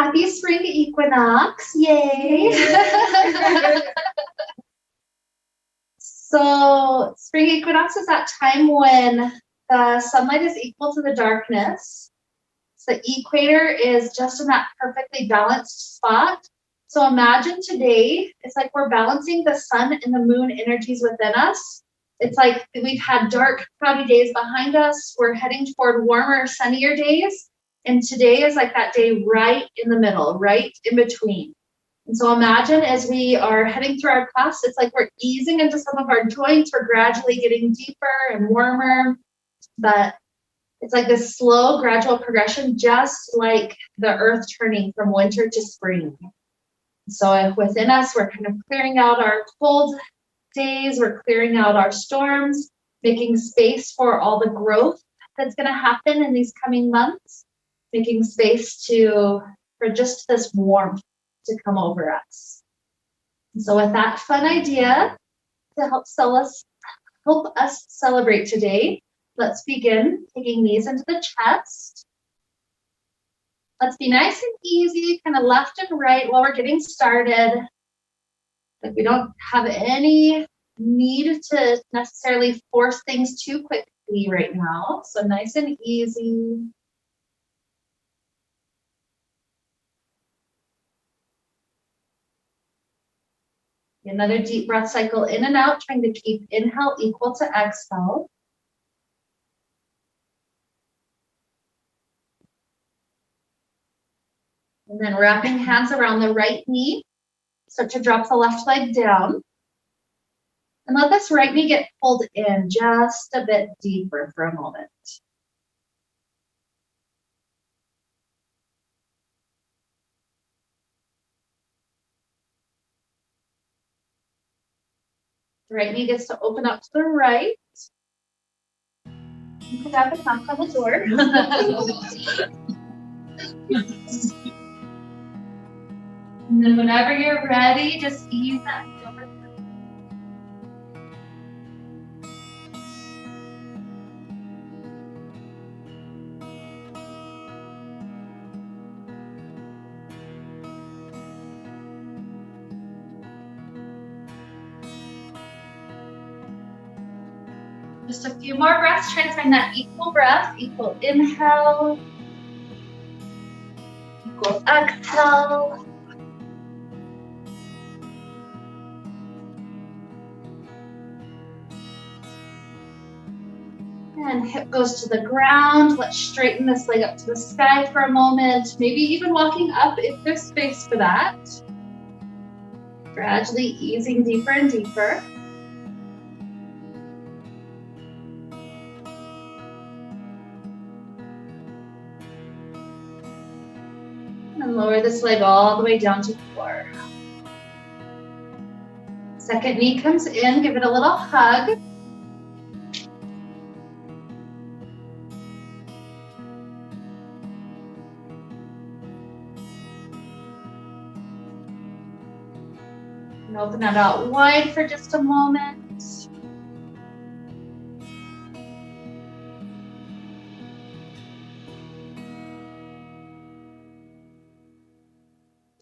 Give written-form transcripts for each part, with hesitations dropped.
Happy spring equinox, yay! So spring equinox is that time when the sunlight is equal to the darkness. So the equator is just in that perfectly balanced spot. So imagine today, it's like we're balancing the sun and the moon energies within us. It's like we've had dark, cloudy days behind us. We're heading toward warmer, sunnier days. And today is like that day right in the middle, right in between. And so imagine as we are heading through our class, it's like we're easing into some of our joints. We're gradually getting deeper and warmer, but it's like this slow, gradual progression, just like the earth turning from winter to spring. So within us, we're kind of clearing out our cold days, we're clearing out our storms, making space for all the growth that's going to happen in these coming months, making space for just this warmth to come over us. And so with that fun idea to help us celebrate today, let's begin taking knees into the chest. Let's be nice and easy, kind of left and right while we're getting started. Like we don't have any need to necessarily force things too quickly right now. So nice and easy. Another deep breath cycle in and out, trying to keep inhale equal to exhale. And then wrapping hands around the right knee. Start to drop the left leg down. And let this right knee get pulled in just a bit deeper for a moment. The right knee gets to open up to the right. You could have a knock on the door. And then whenever you're ready, just ease that knee over. Just a few more breaths, try to find that equal breath, equal inhale, equal exhale. And hip goes to the ground. Let's straighten this leg up to the sky for a moment. Maybe even walking up if there's space for that. Gradually easing deeper and deeper. And lower this leg all the way down to the floor. Second knee comes in, give it a little hug. And open that out wide for just a moment.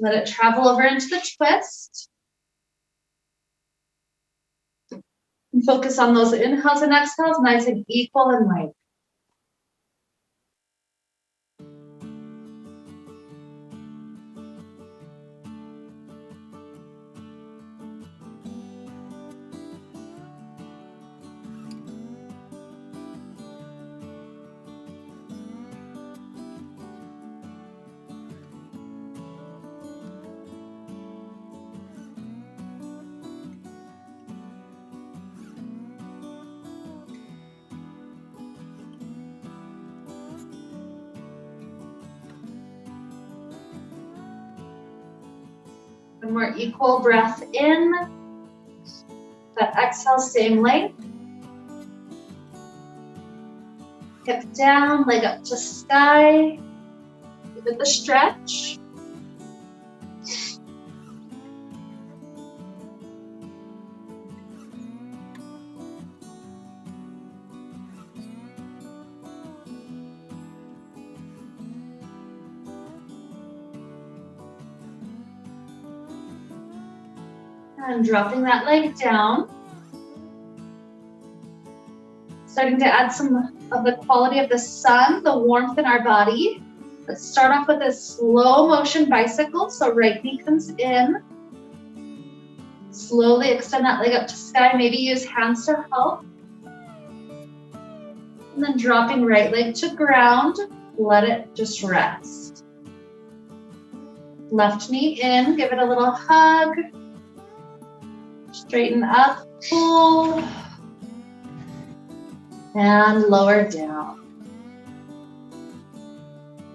Let it travel over into the twist. And focus on those inhales and exhales, nice and equal and light. One more equal breath in. That exhale, same length. Hip down, leg up to sky. Give it the stretch. And dropping that leg down. Starting to add some of the quality of the sun, the warmth in our body. Let's start off with a slow motion bicycle. So right knee comes in. Slowly extend that leg up to sky. Maybe use hands to help. And then dropping right leg to ground. Let it just rest. Left knee in. Give it a little hug. Straighten up. Pull. And lower down.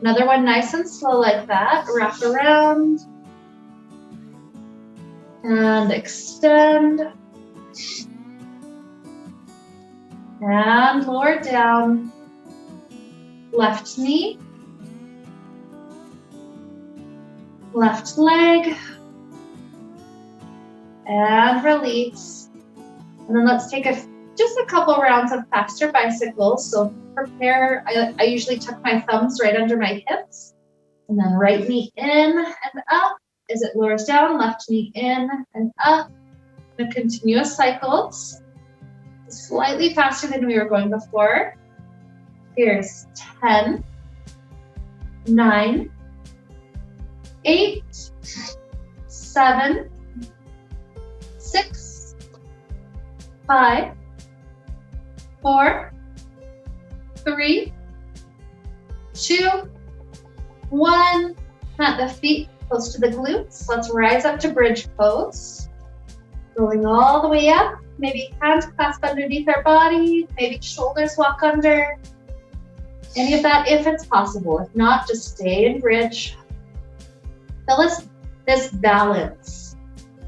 Another one nice and slow like that. Wrap around. And extend. And lower down. Left knee. Left leg. And release. And then let's take just a couple rounds of faster bicycles. So prepare, I usually tuck my thumbs right under my hips. And then right knee in and up as it lowers down, left knee in and up. The continuous cycles. Slightly faster than we were going before. Here's 10, 9, 8, 7, 6, 5, 4, 3, 2, 1. Plant the feet close to the glutes. Let's rise up to bridge pose. Rolling all the way up. Maybe hands clasp underneath our body. Maybe shoulders walk under. Any of that if it's possible. If not, just stay in bridge. Feel this balance.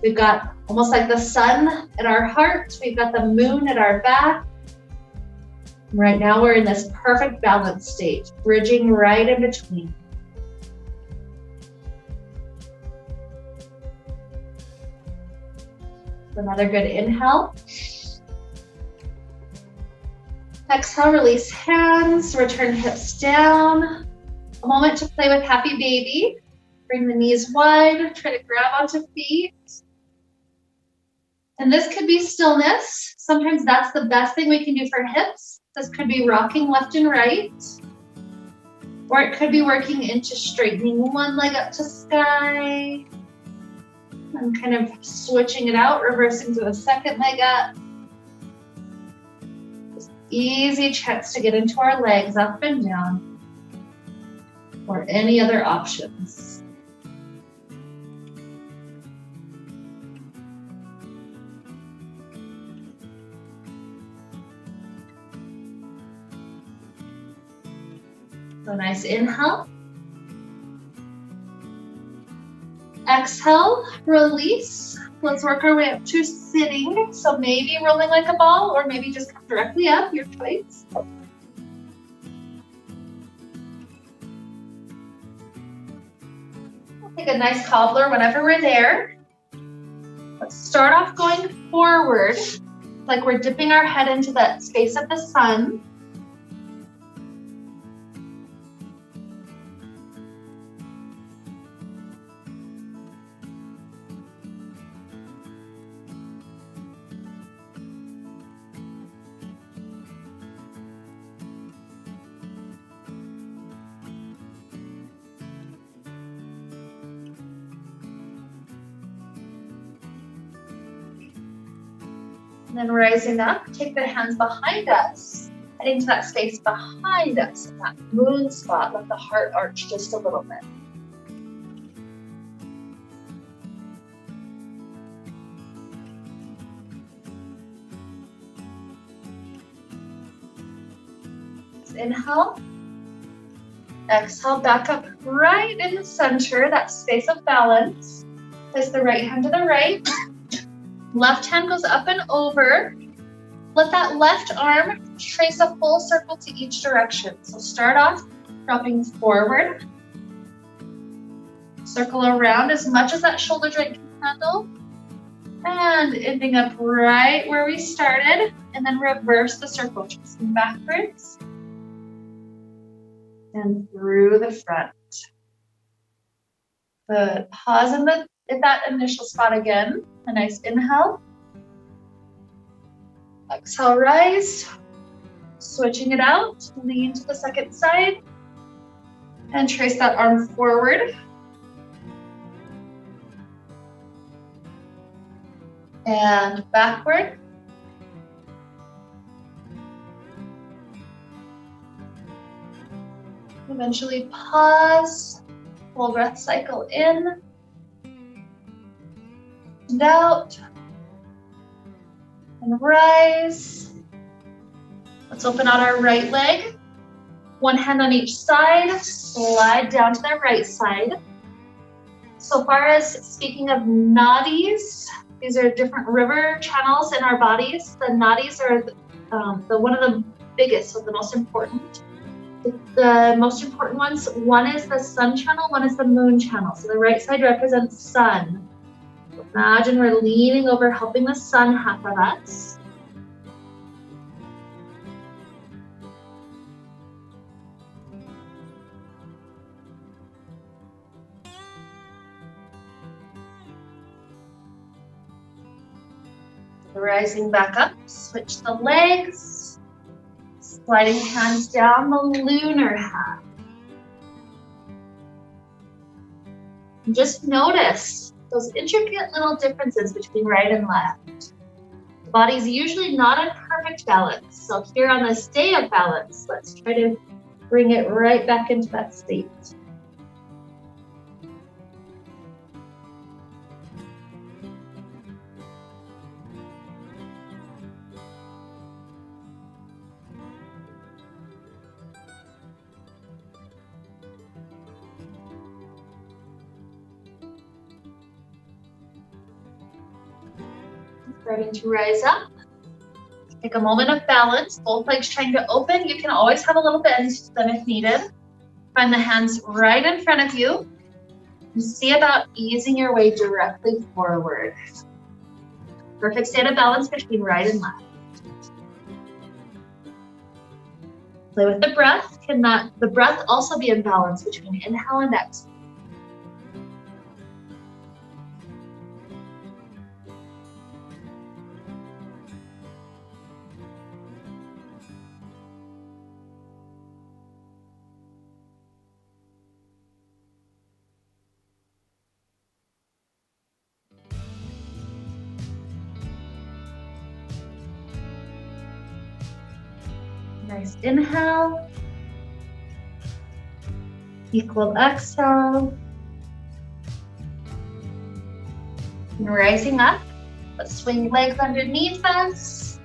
We've got almost like the sun at our heart. We've got the moon at our back. Right now we're in this perfect balance state, bridging right in between. Another good inhale. Exhale, release hands, return hips down. A moment to play with happy baby. Bring the knees wide, try to grab onto feet. And this could be stillness. Sometimes that's the best thing we can do for hips. This could be rocking left and right. Or it could be working into straightening one leg up to sky. And kind of switching it out, reversing to the second leg up. Just easy checks to get into our legs up and down. Or any other options. So nice inhale. Exhale, release. Let's work our way up to sitting. So maybe rolling like a ball or maybe just come directly up, your choice. We'll take a nice cobbler whenever we're there. Let's start off going forward, like we're dipping our head into that space of the sun. And then rising up, take the hands behind us, heading to that space behind us, in that moon spot. Let the heart arch just a little bit. Inhale. Exhale, back up right in the center, that space of balance. Place the right hand to the right. Left hand goes up and over. Let that left arm trace a full circle to each direction. So start off dropping forward. Circle around as much as that shoulder joint can handle. And ending up right where we started. And then reverse the circle, tracing backwards. And through the front. Good. Pause in the Hit that initial spot again. A nice inhale. Exhale, rise. Switching it out. Lean to the second side. And trace that arm forward. And backward. Eventually pause. Full breath cycle in. And out. And rise. Let's open out our right leg. One hand on each side. Slide down to the right side. So far as speaking of nadis, these are different river channels in our bodies. The nadis are one of the biggest, so the most important. The most important ones, one is the sun channel, one is the moon channel. So the right side represents sun. Imagine we're leaning over, helping the sun Hatha that. Rising back up, switch the legs, sliding hands down the lunar half. And just notice those intricate little differences between right and left. The body's usually not in perfect balance. So here on this day of balance, let's try to bring it right back into that state. Starting to rise up. Take a moment of balance, both legs trying to open. You can always have a little bend to them if needed. Find the hands right in front of you. And see about easing your way directly forward. Perfect state of balance between right and left. Play with the breath. Can the breath also be in balance between inhale and exhale? Nice inhale. Equal exhale. And rising up. Let's swing legs underneath us.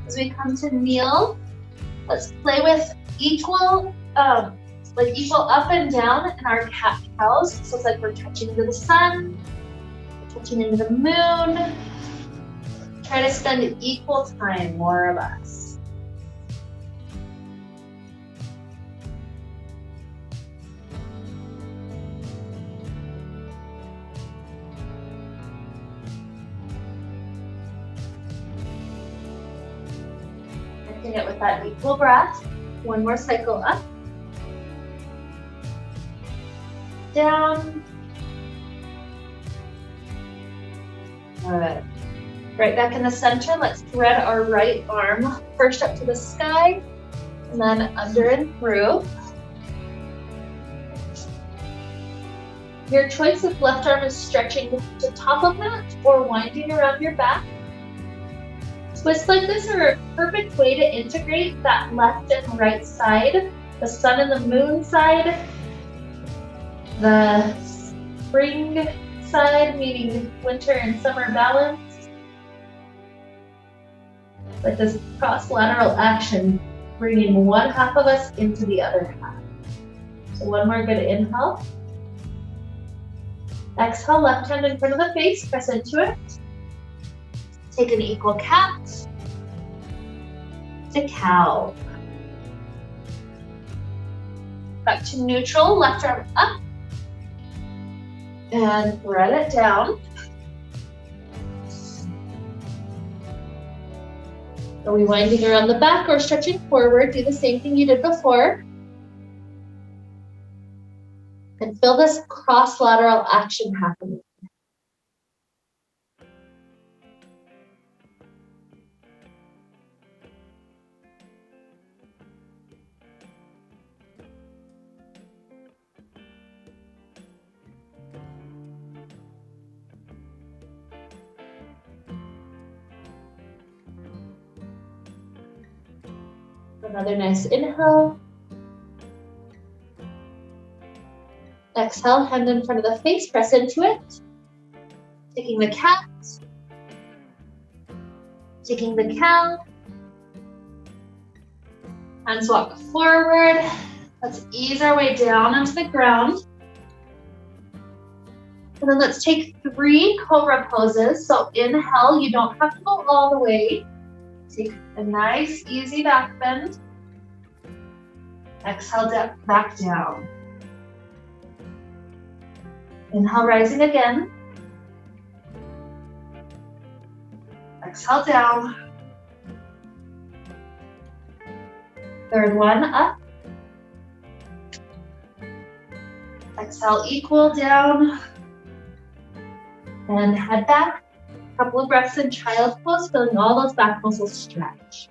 As we come to kneel, let's play with equal up and down in our cat-cows. So it's like we're touching into the sun, touching into the moon. Try to spend equal time, more or less. It with that equal breath. One more cycle up, down. All right. Right back in the center. Let's thread our right arm first up to the sky, and then under and through. Your choice if left arm is stretching to top of mat or winding around your back. Twists like this are a perfect way to integrate that left and right side, the sun and the moon side, the spring side, meaning winter and summer balance. Like this cross-lateral action, bringing one half of us into the other half. So one more good inhale. Exhale, left hand in front of the face, press into it. Take an equal cat to cow. Back to neutral, left arm up. And thread it down. Are we winding around the back or stretching forward? Do the same thing you did before. And feel this cross-lateral action happening. Another nice inhale. Exhale, hand in front of the face, press into it. Taking the cat. Taking the cow. Hands walk forward. Let's ease our way down onto the ground. And then let's take 3 cobra poses. So inhale, you don't have to go all the way. Take a nice, easy back bend. Exhale, back down. Inhale, rising again. Exhale, down. Third one, up. Exhale, equal, down. And head back. A couple of breaths in child pose, feeling all those back muscles stretch.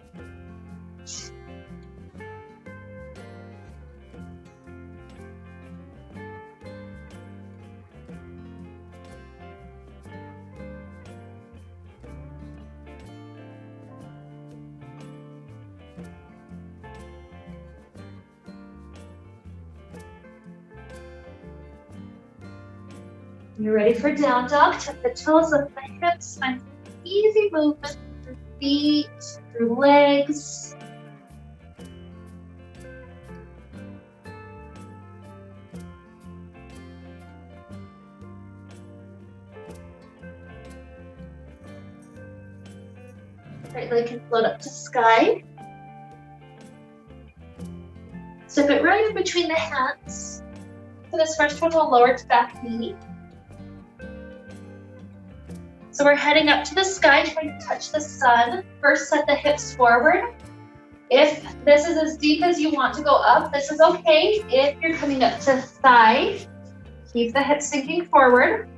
You're ready for down dog. Tuck the toes, lift the hips, find easy movement through feet, through legs. Right leg can float up to sky. Step it right in between the hands. For this first one, we'll lower to back knee. So we're heading up to the sky, trying to touch the sun. First, set the hips forward. If this is as deep as you want to go up, this is okay. If you're coming up to thigh, keep the hips sinking forward.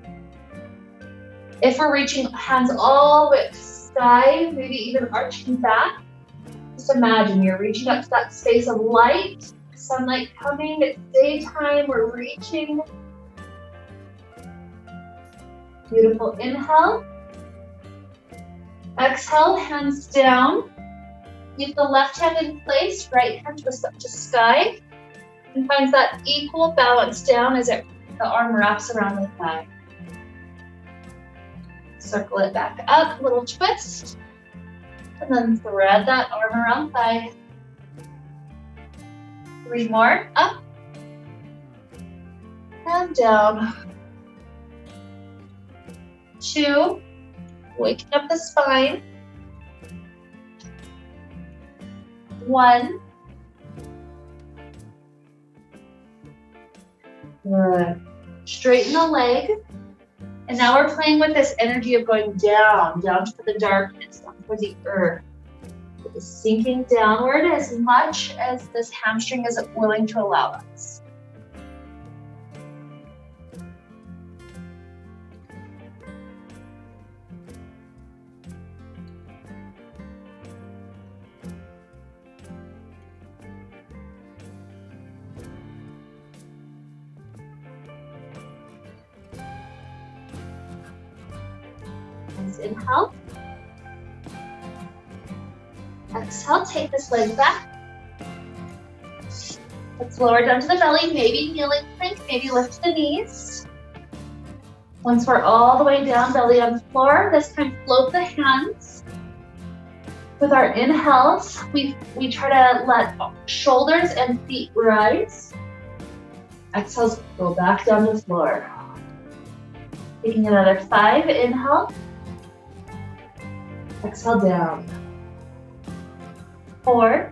If we're reaching hands all the way up to sky, maybe even arching back, just imagine you're reaching up to that space of light, sunlight coming, it's daytime, we're reaching. Beautiful inhale. Exhale, hands down. Keep the left hand in place, right hand twists up to sky. And finds that equal balance down as the arm wraps around the thigh. Circle it back up, little twist. And then thread that arm around thigh. 3 more, up. And down. 2. Waking up the spine. 1. Good. Straighten the leg. And now we're playing with this energy of going down to the darkness, down towards the earth. It's sinking downward as much as this hamstring is willing to allow us. Inhale. Exhale, take this leg back. Let's lower down to the belly, maybe kneeling plank, maybe lift the knees. Once we're all the way down, belly on the floor, this time float the hands. With our inhales, we try to let shoulders and feet rise. Exhales, go back down to the floor. Taking another 5, inhale. Exhale down. 4.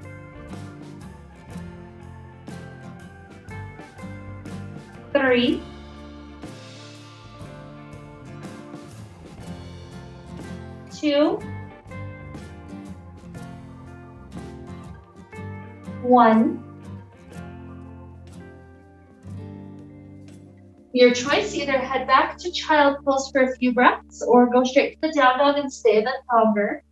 3. 2. 1. Your choice, either head back to child pose for a few breaths or go straight to the down dog and stay a bit longer.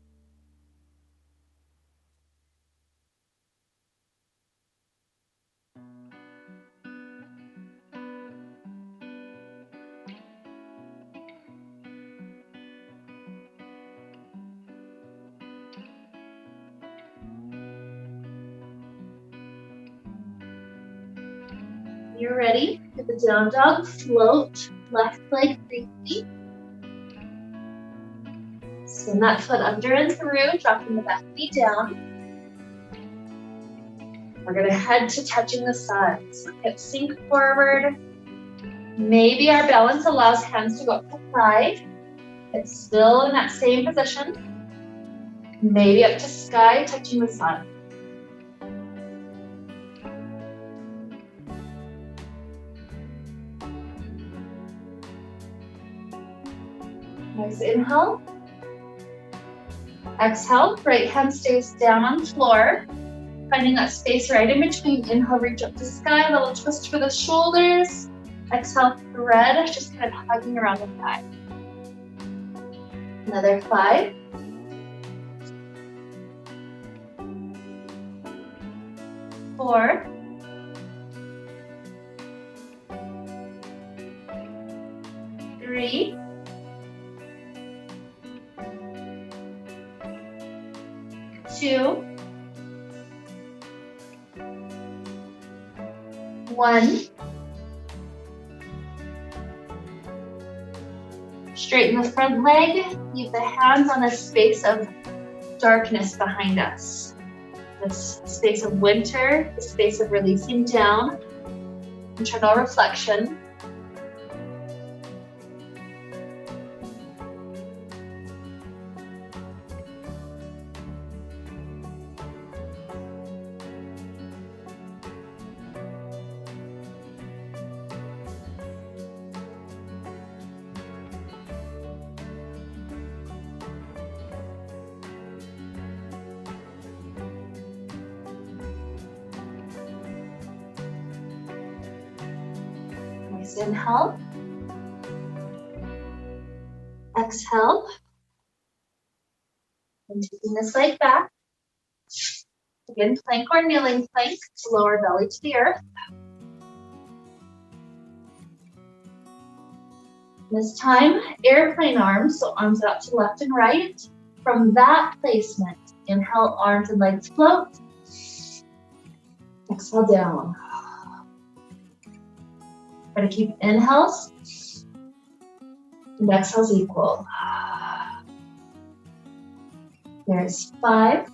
You're ready for the down dog. Float left leg briefly. Send that foot under and through, dropping the back knee down. We're gonna head to touching the sides. Hips sink forward. Maybe our balance allows hands to go up to thigh. It's still in that same position. Maybe up to sky, touching the sun. Nice inhale. Exhale, right hand stays down on the floor. Finding that space right in between. Inhale, reach up to sky, little twist for the shoulders. Exhale, thread, just kind of hugging around the thigh. Another 5. 4. 3. 2. 1. Straighten the front leg. Leave the hands on a space of darkness behind us. This space of winter, the space of releasing down, internal reflection. Inhale. Exhale. And taking this leg back. Again, plank or kneeling plank, lower belly to the earth. This time, airplane arms, so arms out to left and right. From that placement, inhale, arms and legs float. Exhale down. Try to keep inhales and exhales equal. There's 5.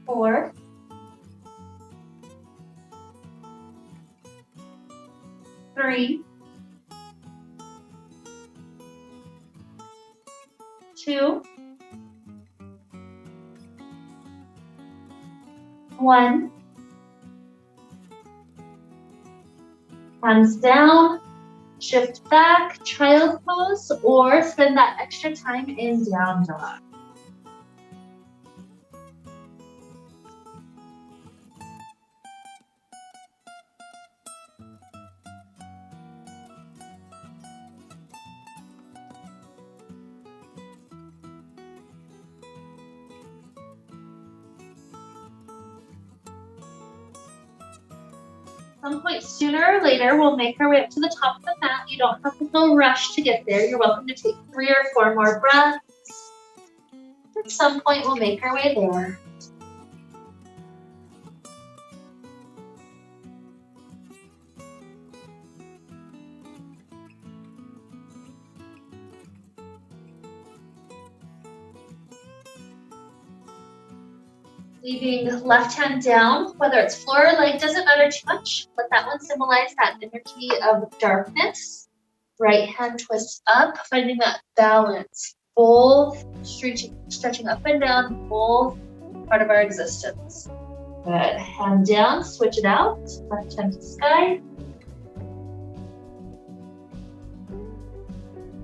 4. 3. 2. 1. Hands down, shift back, child pose, or spend that extra time in down dog. Some point sooner or later, we'll make our way up to the top of the mat. You don't have to feel rushed to get there. You're welcome to take 3 or 4 more breaths. At some point, we'll make our way there. Leaving the left hand down, whether it's floor or leg, doesn't matter too much. Let that one symbolize that energy of darkness. Right hand twists up, finding that balance. Full stretching up and down, full part of our existence. Good. Hand down, switch it out. Left hand to sky.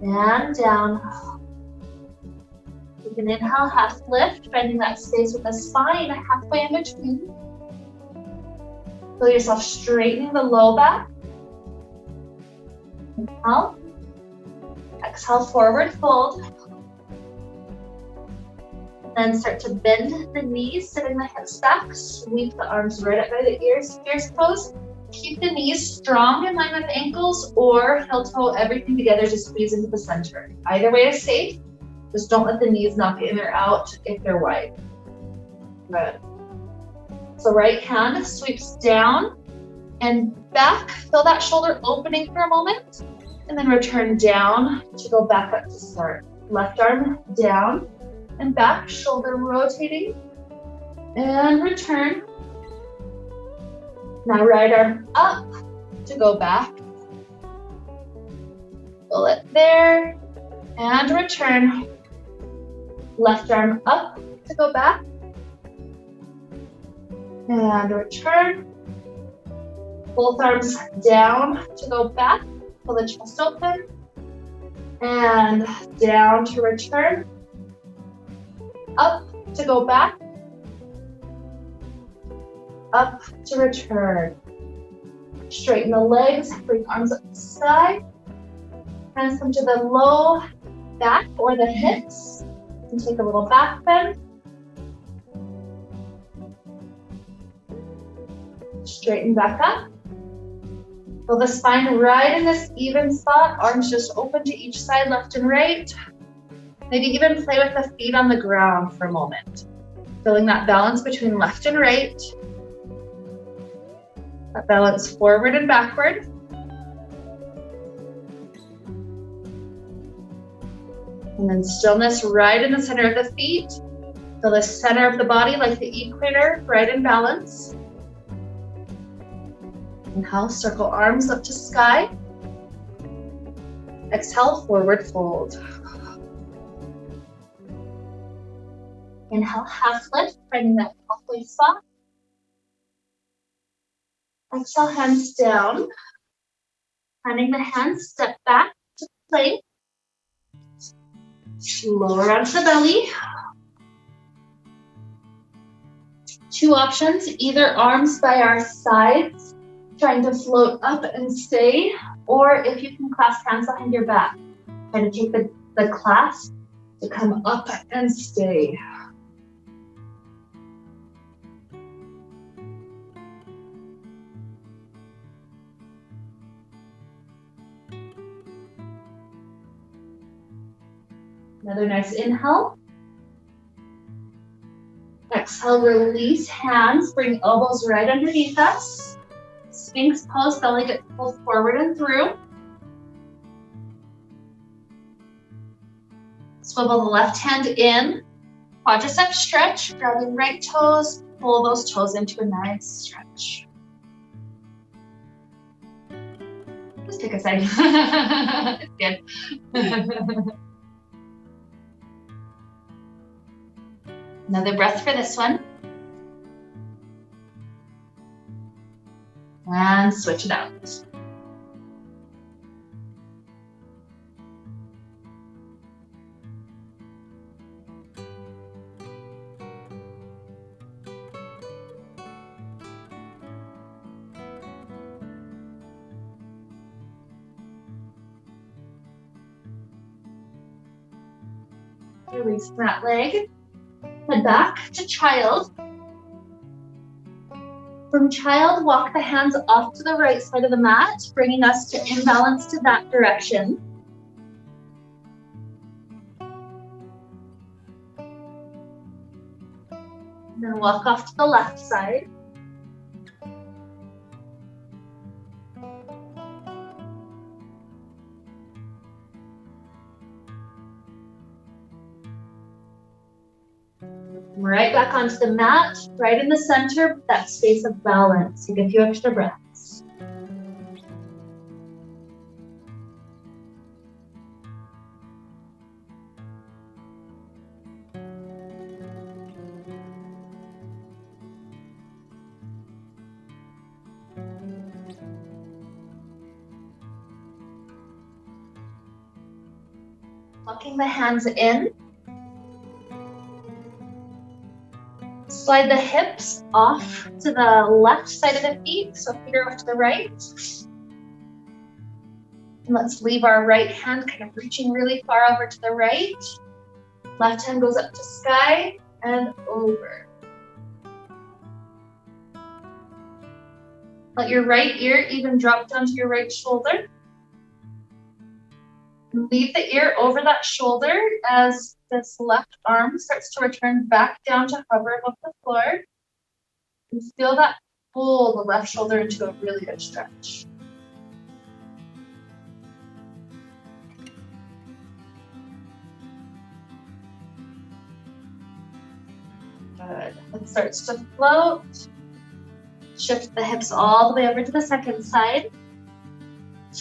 And down. You can inhale, half lift, finding that space with the spine halfway in between. Feel yourself straightening the low back. Inhale. Exhale, forward fold. Then start to bend the knees, sitting the hips back. Sweep the arms right up by the ears. Fierce pose. Keep the knees strong in line with ankles, or heel toe everything together to squeeze into the center. Either way is safe. Just don't let the knees knock in or out if they're wide. Good. So right hand sweeps down and back. Feel that shoulder opening for a moment. And then return down to go back up to start. Left arm down and back, shoulder rotating. And return. Now right arm up to go back. Pull it there. And return. Left arm up to go back. And return. Both arms down to go back. Pull the chest open. And down to return. Up to go back. Up to return. Straighten the legs, bring arms up to the sky. Hands come to the low back or the hips. And take a little back bend. Straighten back up. Feel the spine right in this even spot. Arms just open to each side, left and right. Maybe even play with the feet on the ground for a moment. Feeling that balance between left and right. That balance forward and backward. And then stillness right in the center of the feet. Feel the center of the body like the equator, right in balance. Inhale, circle arms up to sky. Exhale, forward fold. Inhale, half lift, finding that halfway spot. Exhale, hands down. Finding the hands, step back to plank. Lower onto the belly. Two options, either arms by our sides, trying to float up and stay, or if you can clasp hands behind your back, try to take the clasp to come up and stay. Another nice inhale. Exhale, release hands, bring elbows right underneath us. Sphinx pose, belly gets pulled forward and through. Swivel the left hand in, quadricep stretch, grabbing right toes, pull those toes into a nice stretch. Just take a side. It's good. Another breath for this one. And switch it out. Release that leg. Head back to child. From child, walk the hands off to the right side of the mat, bringing us to imbalance to that direction. And then walk off to the left side. Right back onto the mat, right in the center, that space of balance. Take a few extra breaths. Locking the hands in. Slide the hips off to the left side of the feet, so feet are off to the right. And let's leave our right hand kind of reaching really far over to the right. Left hand goes up to sky and over. Let your right ear even drop down to your right shoulder. Leave the ear over that shoulder as this left arm starts to return back down to hover above the floor. And feel that pull the left shoulder into a really good stretch. Good. It starts to float. Shift the hips all the way over to the second side.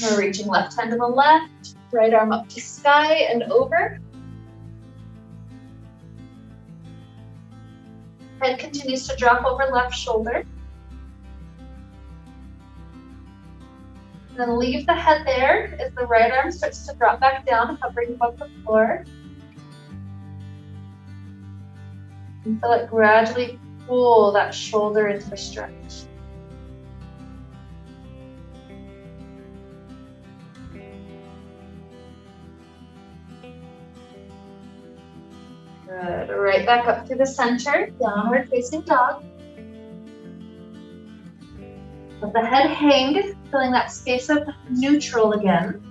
We're reaching left hand to the left, right arm up to sky and over. Head continues to drop over left shoulder. And then leave the head there as the right arm starts to drop back down, hovering above the floor. And feel it gradually pull that shoulder into the stretch. Good. Right back up through the center, downward facing dog. Let the head hang, feeling that space of neutral again.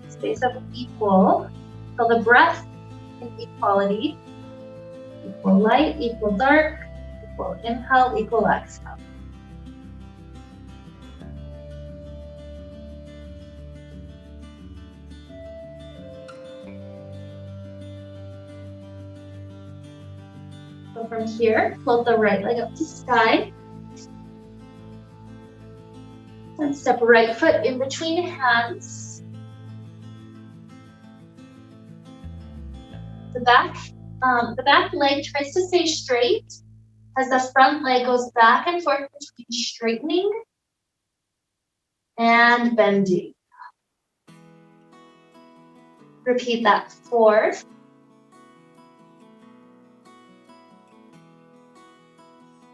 Space of equal. Feel the breath in equality. Equal light, equal dark, equal inhale, equal exhale. So from here, float the right leg up to sky. And step right foot in between hands. The back leg tries to stay straight as the front leg goes back and forth between straightening and bending. Repeat that 4,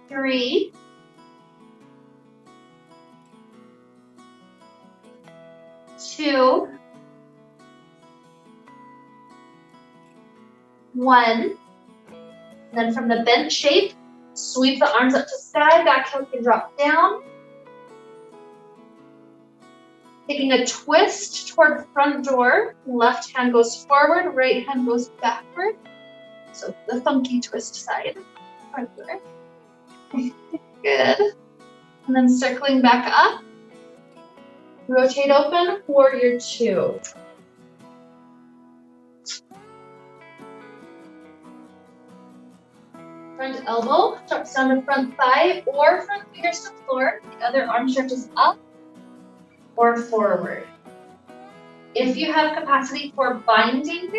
3, 2, 1. And then from the bent shape, sweep the arms up to sky, back heel can drop down. Taking a twist toward front door, left hand goes forward, right hand goes backward. So the funky twist side, front door. Good. And then circling back up, rotate open, warrior 2. Front elbow drops down to front thigh or front fingers to floor. The other arm stretches up or forward. If you have capacity for binding,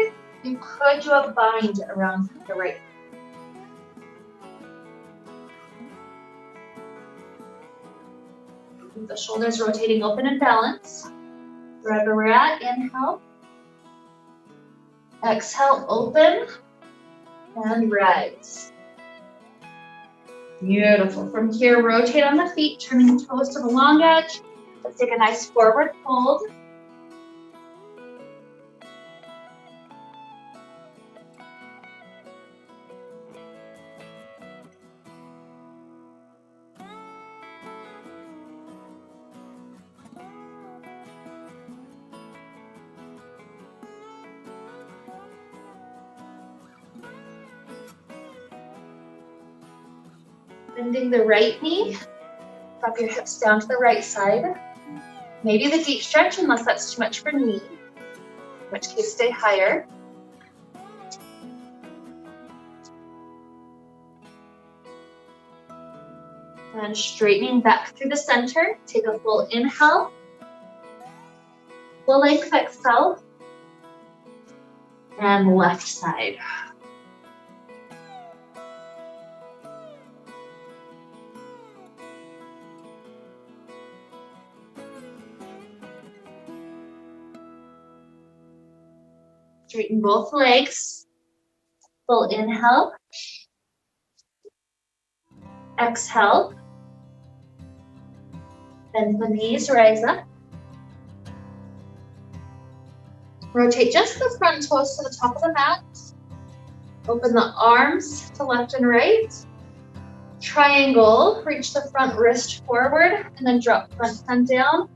you could do a bind around the right. Keep the shoulders rotating open and balance. Wherever we're at, inhale. Exhale, open and rise. Beautiful. From here, rotate on the feet, turning the toes to the long edge. Let's take a nice forward fold. Bending the right knee, drop your hips down to the right side. Maybe the deep stretch, unless that's too much for knee, in which case stay higher. And straightening back through the center, take a full inhale, full length exhale, and left side. Straighten both legs. Full inhale. Exhale. Bend the knees, rise up. Rotate just the front toes to the top of the mat. Open the arms to left and right. Triangle, reach the front wrist forward and then drop front hand down.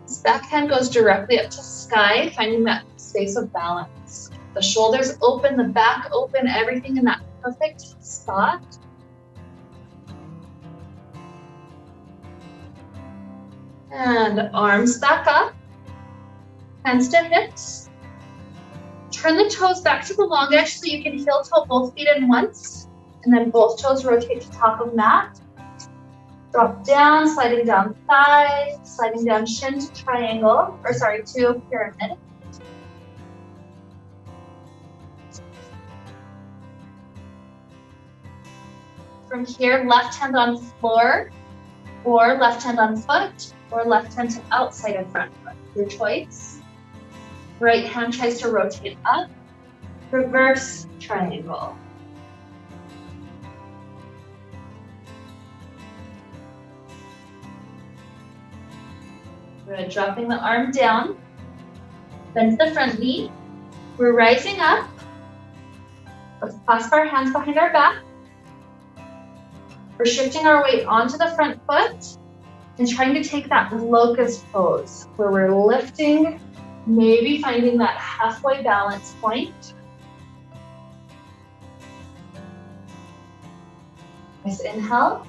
This back hand goes directly up to sky, finding that space of balance. The shoulders open, the back open, everything in that perfect spot. And arms back up, hands to hips. Turn the toes back to the long edge so you can heel toe both feet in once. And then both toes rotate to top of mat. Drop down, sliding down thigh, sliding down shin to triangle, or sorry, to pyramid. From here, left hand on floor, or left hand on foot, or left hand to outside of front foot, your choice. Right hand tries to rotate up, reverse triangle. Good, dropping the arm down, bend the front knee. We're rising up. Let's clasp our hands behind our back. We're shifting our weight onto the front foot and trying to take that locust pose where we're lifting, maybe finding that halfway balance point. Nice inhale.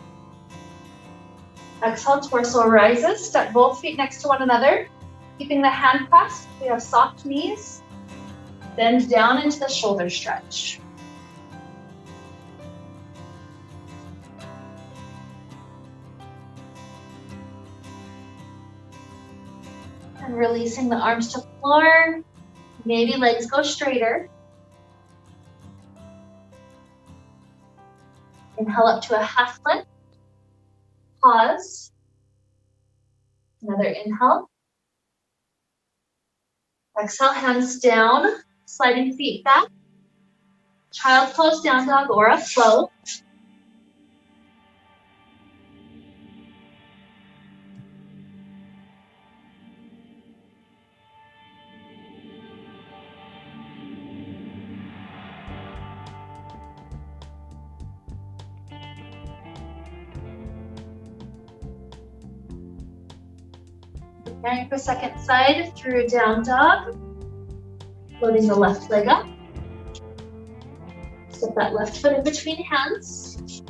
Exhale, torso rises. Step both feet next to one another. Keeping the hand clasped, we have soft knees. Bend down into the shoulder stretch. And releasing the arms to floor. Maybe legs go straighter. Inhale up to a half lift. Pause. Another inhale. Exhale, hands down, sliding feet back. Child pose, down dog or a flow. Preparing for second side through down dog. Loading the left leg up. Step that left foot in between hands.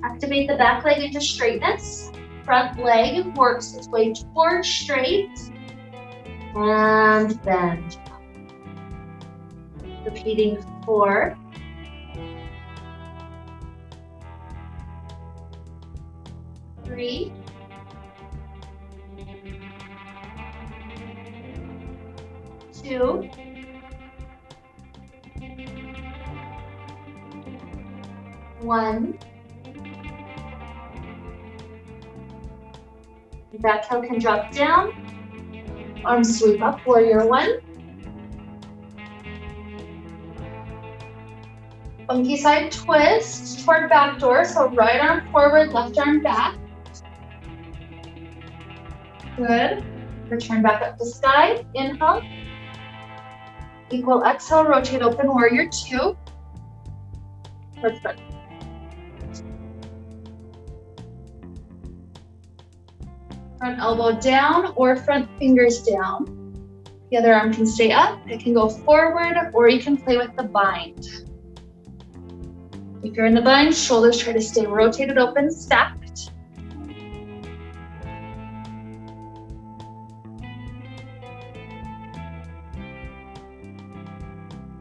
Activate the back leg into straightness. Front leg works its way towards straight. And bend. Repeating 4. 3. 2. 1. Back heel can drop down. Arms sweep up, warrior 1. Funky side twist toward back door. So right arm forward, left arm back. Good. Return back up to sky. Inhale. Equal exhale, rotate open, warrior 2. Perfect. Front elbow down or front fingers down. The other arm can stay up. It can go forward or you can play with the bind. If you're in the bind, shoulders try to stay rotated open, stacked.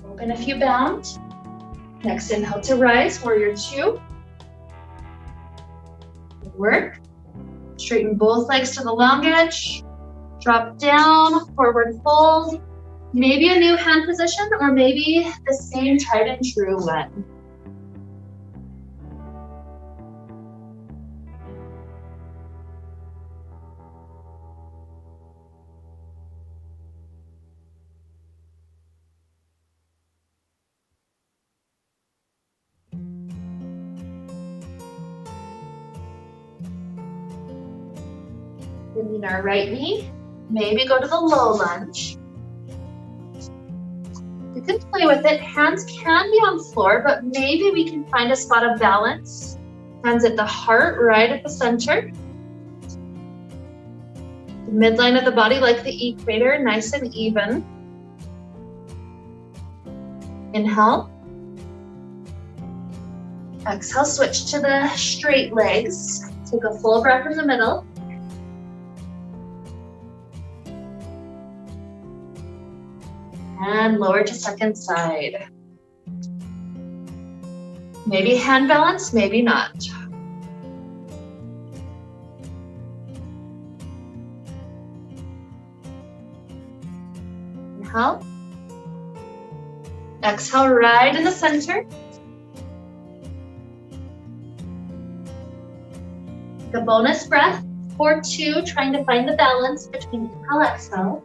Open if you bound. Next inhale to rise, warrior 2. Good work. Straighten both legs to the long edge. Drop down, forward fold. Maybe a new hand position or maybe the same tried and true one. Bending our right knee, maybe go to the low lunge. You can play with it. Hands can be on floor, but maybe we can find a spot of balance. Hands at the heart, right at the center. The midline of the body like the equator, nice and even. Inhale. Exhale, switch to the straight legs. Take a full breath in the middle. And lower to second side. Maybe hand balance, maybe not. Inhale. Exhale, right in the center. The bonus breath for 2, trying to find the balance between inhale, exhale.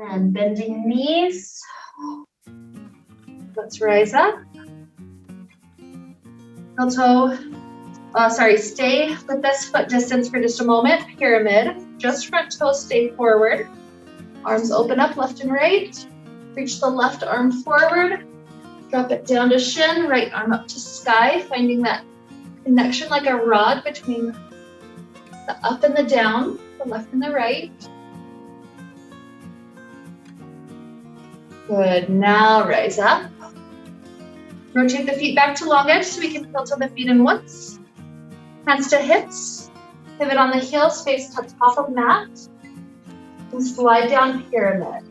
And bending knees. Let's rise up. Stay with this foot distance for just a moment. Pyramid. Just front toes stay forward. Arms open up left and right. Reach the left arm forward. Drop it down to shin. Right arm up to sky. Finding that connection like a rod between the up and the down, the left and the right. Good, now rise up. Rotate the feet back to long edge so we can filter the feet in once. Hands to hips. Pivot on the heels, face to top of mat. And slide down pyramid.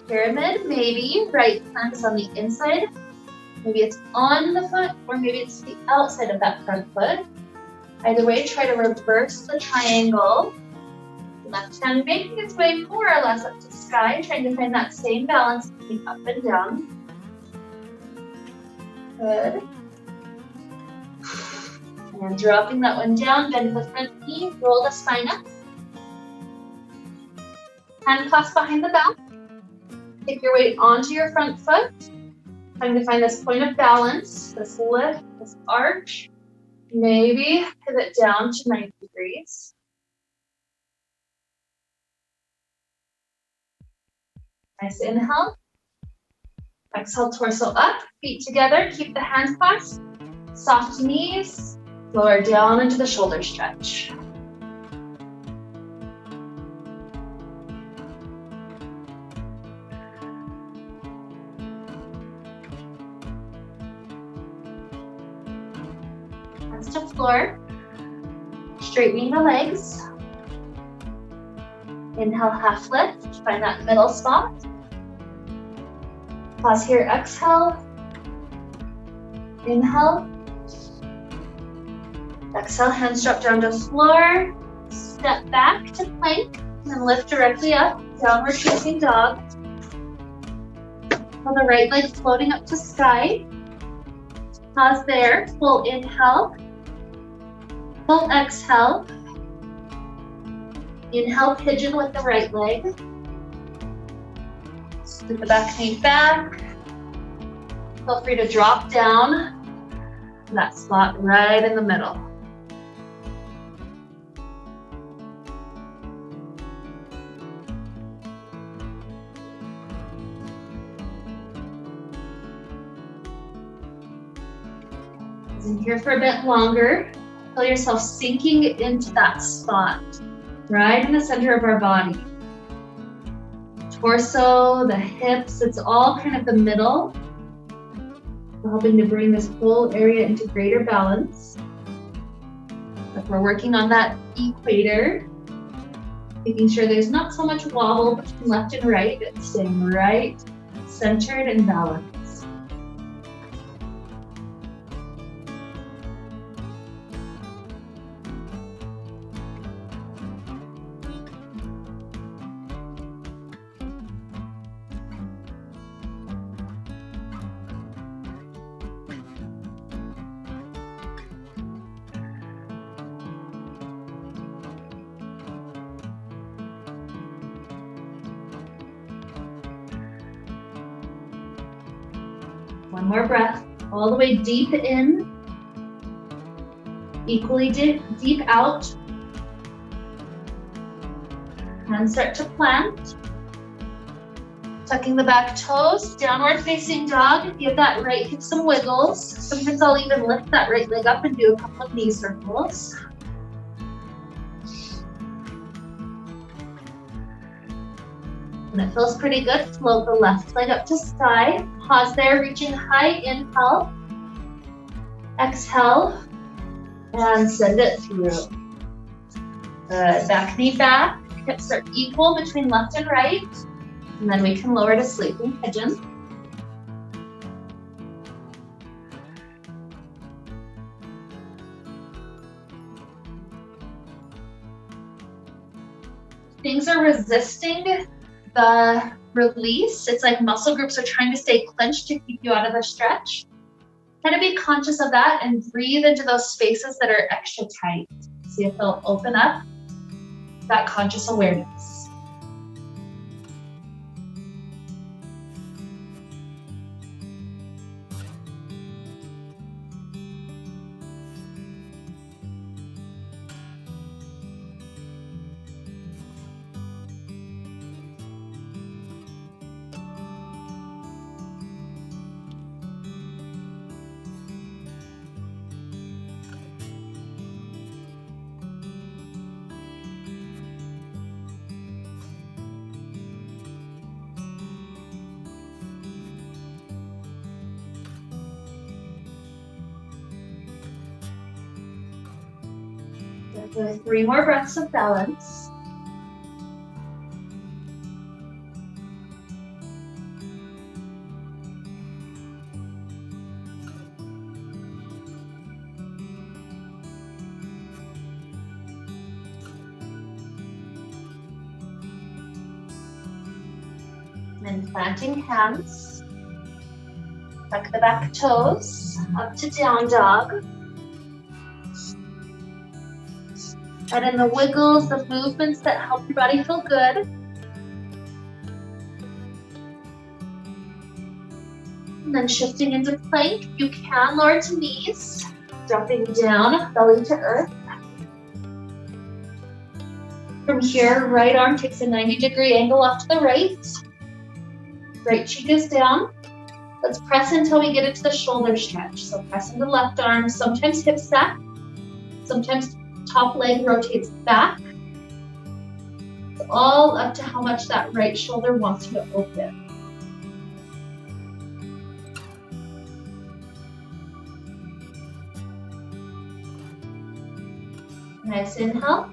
Pyramid, maybe right hand is on the inside, maybe it's on the foot, or maybe it's the outside of that front foot. Either way, try to reverse the triangle. Left hand making its way more or less up to sky, trying to find that same balance between up and down. Good. And dropping that one down, bend the front knee, roll the spine up. Hand clasp behind the back. Take your weight onto your front foot. Trying to find this point of balance, this lift, this arch. Maybe pivot down to 90 degrees. Nice inhale. Exhale, torso up, feet together. Keep the hands clasped. Soft knees. Lower down into the shoulder stretch. To floor, straightening the legs. Inhale, half lift, find that middle spot. Pause here, exhale. Inhale. Exhale, hands drop down to floor. Step back to plank, and then lift directly up, downward facing dog. Feel the right leg floating up to sky. Pause there, full inhale. Full exhale. Inhale, pigeon with the right leg. Scoot the back knee back. Feel free to drop down to that spot right in the middle. In here for a bit longer. Feel yourself sinking into that spot, right in the center of our body. Torso, the hips, it's all kind of the middle. We're helping to bring this whole area into greater balance. Like we're working on that equator, making sure there's not so much wobble between left and right, but staying right, centered and balanced. One more breath, all the way deep in, equally deep out. Hands start to plant. Tucking the back toes, downward facing dog. Give that right hip some wiggles. Sometimes I'll even lift that right leg up and do a couple of knee circles. When it feels pretty good, float the left leg up to sky. Pause there, reaching high, inhale. Exhale, and send it through. Good, back knee back. Hips are equal between left and right. And then we can lower to sleeping pigeon. Things are resisting the release. It's like muscle groups are trying to stay clenched to keep you out of the stretch. Kind of be conscious of that and breathe into those spaces that are extra tight. See if they'll open up that conscious awareness. Good. 3 more breaths of balance. And planting hands. Tuck the back toes up to down dog. Add in the wiggles, the movements that help your body feel good. And then shifting into plank, you can lower to knees, dropping down, belly to earth. From here, right arm takes a 90-degree angle off to the right. Right cheek is down. Let's press until we get into the shoulder stretch. So press into left arm, sometimes hips back, sometimes top leg rotates back. It's all up to how much that right shoulder wants you to open. Nice inhale.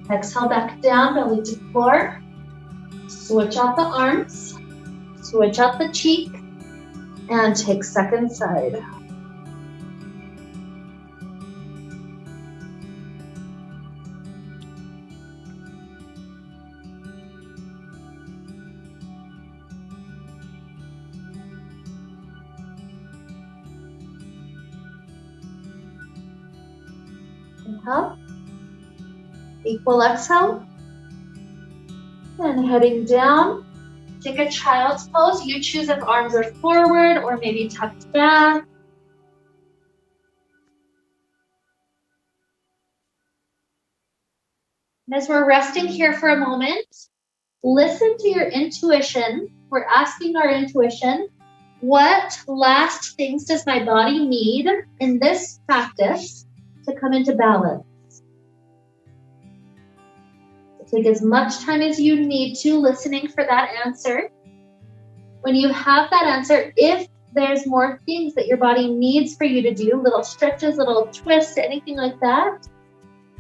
Exhale back down, belly to floor. Switch out the arms, switch out the cheek, and take second side. Inhale. Equal exhale. And heading down. Take a child's pose. You choose if arms are forward or maybe tucked back. And as we're resting here for a moment, listen to your intuition. We're asking our intuition, what last things does my body need in this practice to come into balance? Take as much time as you need to listening for that answer. When you have that answer, if there's more things that your body needs for you to do, little stretches, little twists, anything like that,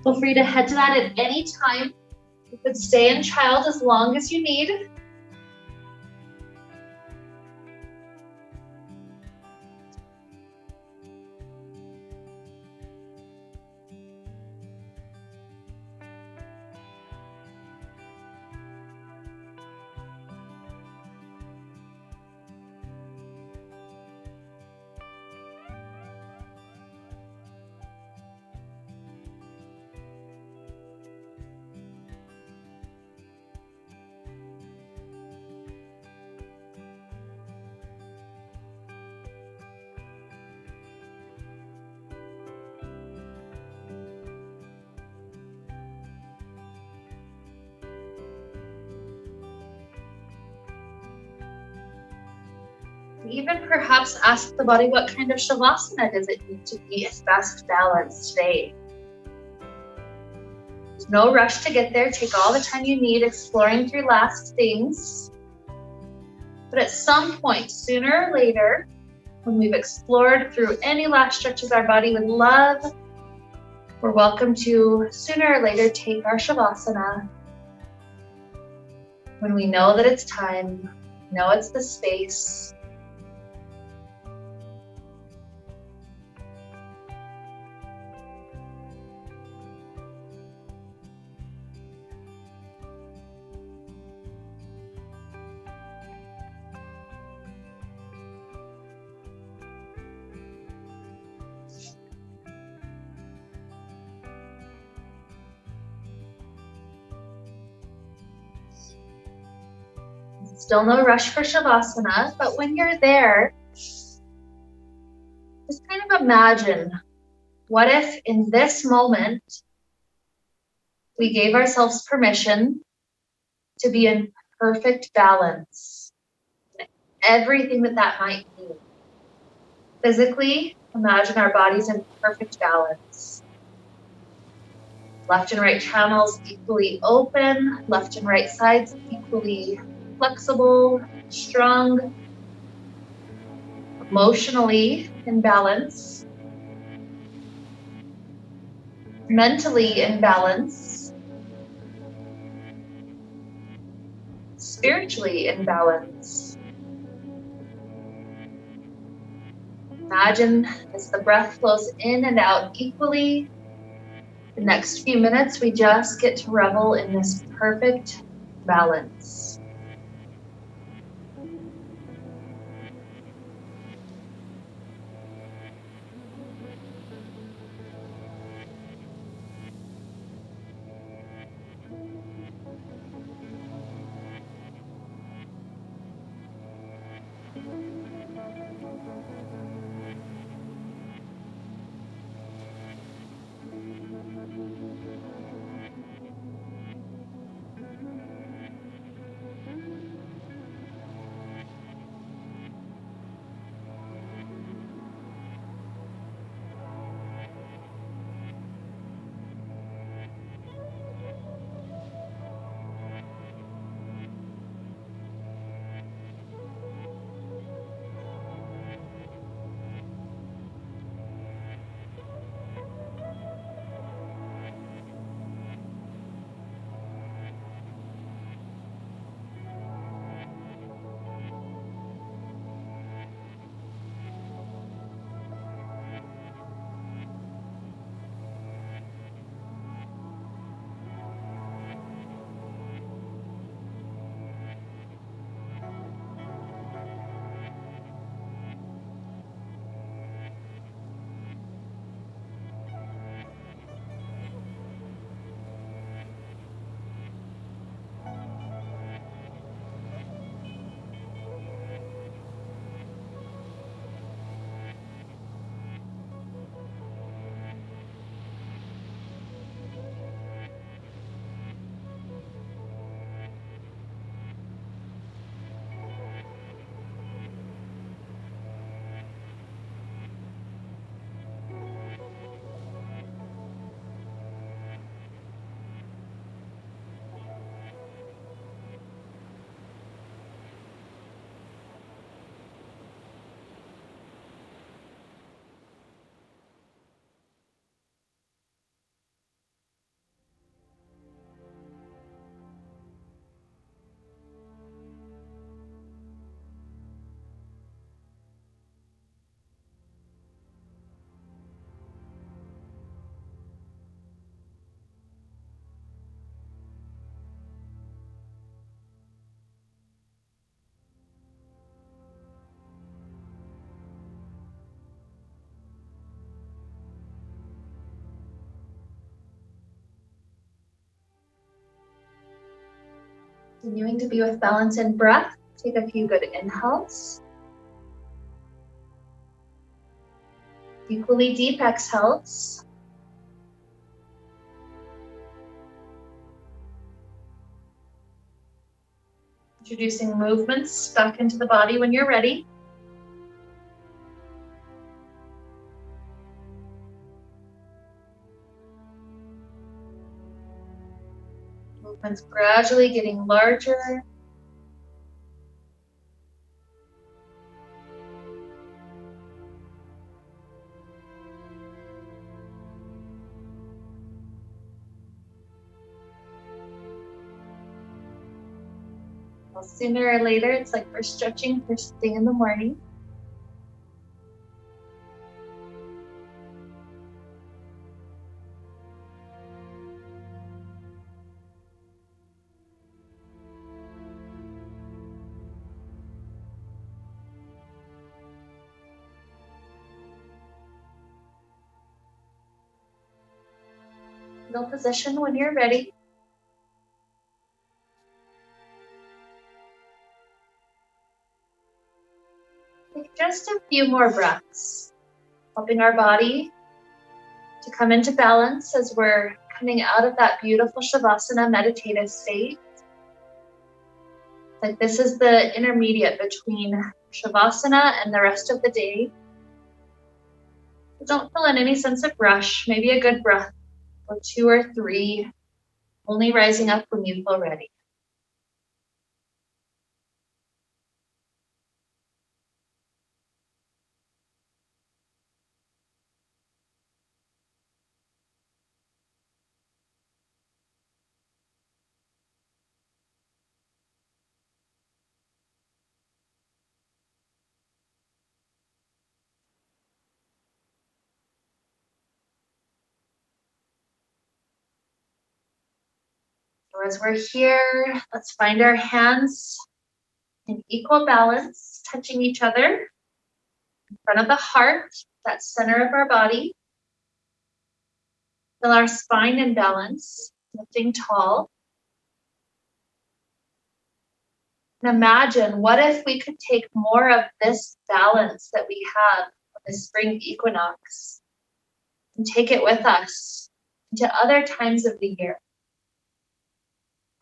feel free to head to that at any time. You could stay in child as long as you need. Even perhaps ask the body, what kind of shavasana does it need to be best balanced today? There's no rush to get there. Take all the time you need exploring through last things. But at some point, sooner or later, when we've explored through any last stretches our body with love, we're welcome to, sooner or later, take our shavasana. When we know that it's time, know it's the space. Still no rush for shavasana, but when you're there, just kind of imagine, what if in this moment, we gave ourselves permission to be in perfect balance, everything that might mean. Physically, imagine our bodies in perfect balance. Left and right channels equally open, left and right sides equally flexible, strong, emotionally in balance, mentally in balance, spiritually in balance. Imagine as the breath flows in and out equally, the next few minutes we just get to revel in this perfect balance. Continuing to be with balance and breath, take a few good inhales. Equally deep exhales. Introducing movements back into the body when you're ready. And it's gradually getting larger. Well, sooner or later, it's like we're stretching first thing in the morning. Fetal position when you're ready. Take just a few more breaths, helping our body to come into balance as we're coming out of that beautiful Shavasana meditative state. Like this is the intermediate between Shavasana and the rest of the day. So don't feel in any sense of rush, maybe a good breath or 2 or 3, only rising up when you feel ready. So as we're here, let's find our hands in equal balance, touching each other in front of the heart, that center of our body. Feel our spine in balance, lifting tall. And imagine, what if we could take more of this balance that we have on the spring equinox and take it with us into other times of the year,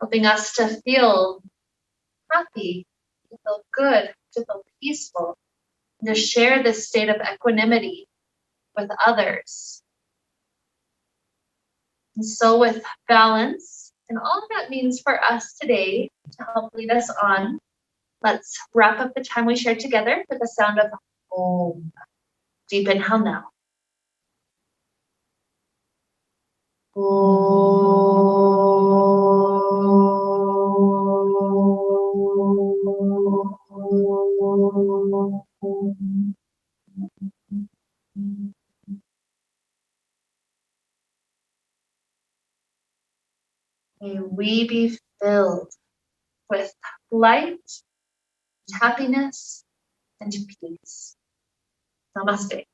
helping us to feel happy, to feel good, to feel peaceful, and to share this state of equanimity with others. And so with balance and all that means for us today to help lead us on, let's wrap up the time we shared together with the sound of Om. Deep inhale now. May we be filled with light, happiness, and peace. Namaste.